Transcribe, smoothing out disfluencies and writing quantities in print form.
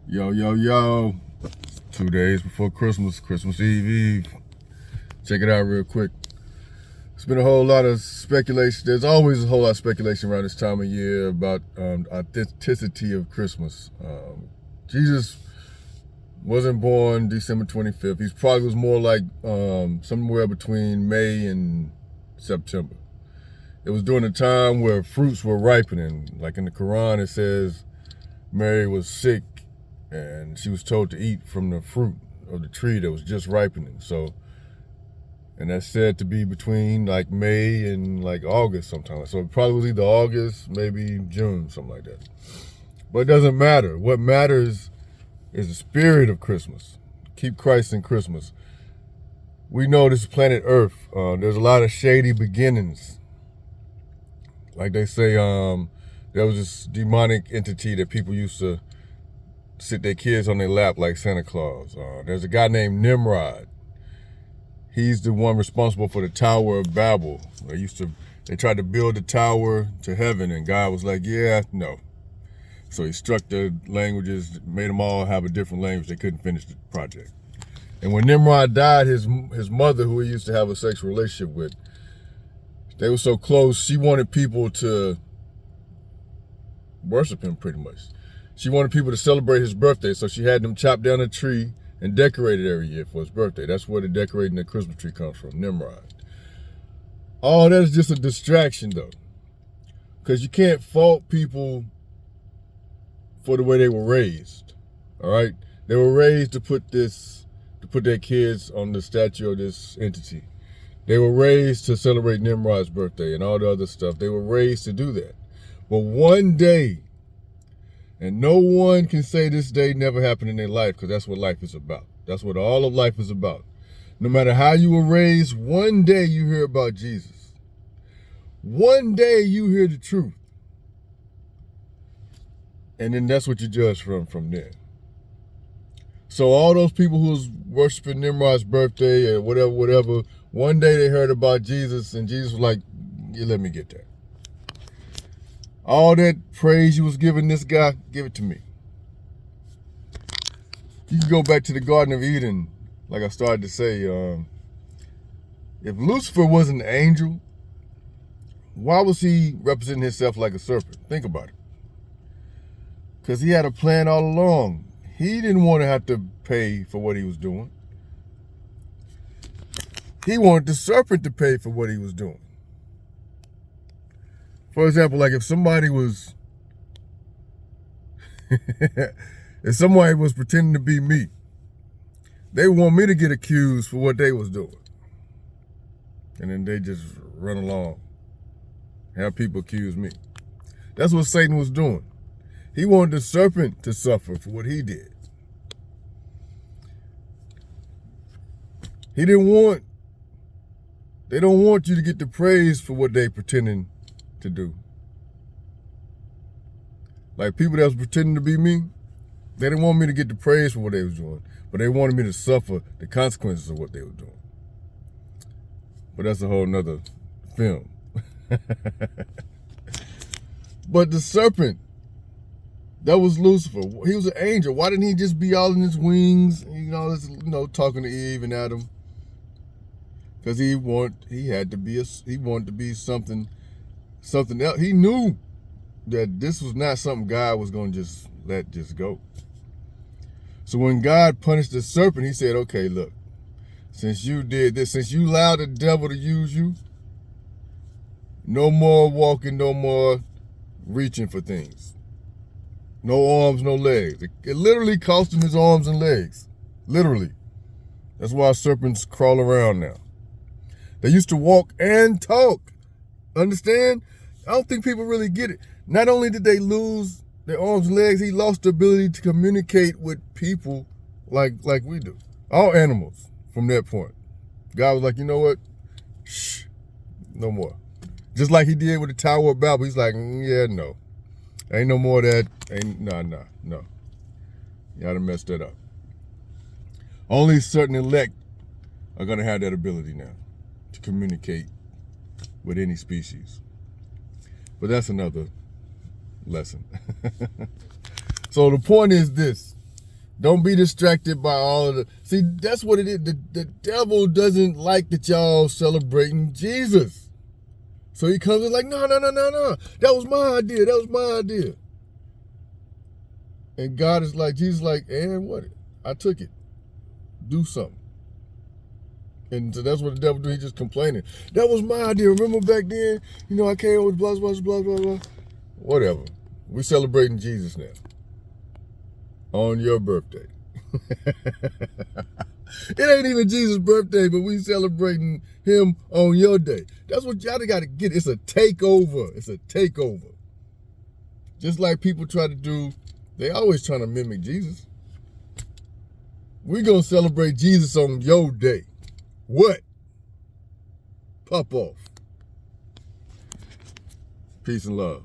Yo, yo, yo. 2 days before Christmas, Christmas Eve. Check it out real quick. It's been a whole lot of speculation. There's always a whole lot of speculation around this time of year about authenticity of Christmas. Jesus wasn't born December 25th. He probably was more like somewhere between May and September. It was during a time where fruits were ripening. Like in the Quran, it says Mary was sick and she was told to eat from the fruit of the tree that was just ripening. And that's said to be between like May and like August sometime. So it probably was either August, maybe June, something like that. But it doesn't matter. What matters is the spirit of Christmas. Keep Christ in Christmas. We know this planet Earth, there's a lot of shady beginnings. Like they say, there was this demonic entity that people used to sit their kids on their lap like Santa Claus. There's a guy named Nimrod. He's the one responsible for the Tower of Babel. They tried to build the tower to heaven, and God was like, yeah, no. So he struck the languages, made them all have a different language. They couldn't finish the project. And when Nimrod died, his mother, who he used to have a sexual relationship with, they were so close, she wanted people to worship him pretty much. She wanted people to celebrate his birthday, so she had them chop down a tree and decorate it every year for his birthday. That's where the decorating the Christmas tree comes from, Nimrod. All that is just a distraction, though, because you can't fault people for the way they were raised. All right, they were raised to put their kids on the statue of this entity. They were raised to celebrate Nimrod's birthday and all the other stuff. They were raised to do that. But one day, and no one can say this day never happened in their life, because that's what life is about. That's what all of life is about. No matter how you were raised, one day you hear about Jesus. One day you hear the truth. And then that's what you judge from there. So all those people who was worshiping Nimrod's birthday or whatever, one day they heard about Jesus, and Jesus was like, yeah, let me get that. All that praise you was giving this guy, give it to me. You can go back to the Garden of Eden, like I started to say. If Lucifer was an angel, why was he representing himself like a serpent? Think about it. Because he had a plan all along. He didn't want to have to pay for what he was doing. He wanted the serpent to pay for what he was doing. For example, like if somebody was pretending to be me, they want me to get accused for what they was doing. And then they just run along, have people accuse me. That's what Satan was doing. He wanted the serpent to suffer for what he did. They don't want you to get the praise for what they pretending to do. Like people that was pretending to be me, they didn't want me to get the praise for what they was doing, but they wanted me to suffer the consequences of what they were doing. But that's a whole nother film. But the serpent, that was Lucifer. He was an angel. Why didn't he just be all in his wings, talking to Eve and Adam? Because he wanted to be something else. He knew that this was not something God was going to just let go. So when God punished the serpent, he said, okay, look, since you did this, since you allowed the devil to use you, no more walking, no more reaching for things. No arms, no legs. It literally cost him his arms and legs. Literally. That's why serpents crawl around now. They used to walk and talk. Understand? I don't think people really get it. Not only did they lose their arms and legs, he lost the ability to communicate with people like we do. All animals from that point. God was like, you know what? Shh. No more. Just like he did with the Tower of Babel. He's like, yeah, no. Ain't no more of that. No. Y'all done messed that up. Only certain elect are going to have that ability now to communicate with any species. But that's another lesson. So the point is this. Don't be distracted by all of the. See, that's what it is. The devil doesn't like that y'all celebrating Jesus. So he comes in like, no. That was my idea. That was my idea. And God is like, Jesus is like, and what? I took it. Do something. And so that's what the devil do. He just complaining. That was my idea. Remember back then? You know, I came with blah, blah, blah, blah, blah. Whatever. We celebrating Jesus now. On your birthday. It ain't even Jesus' birthday, but we celebrating him on your day. That's what y'all got to get. It's a takeover. It's a takeover. Just like people try to do, they always trying to mimic Jesus. We're going to celebrate Jesus on your day. What? Pop off. Peace and love.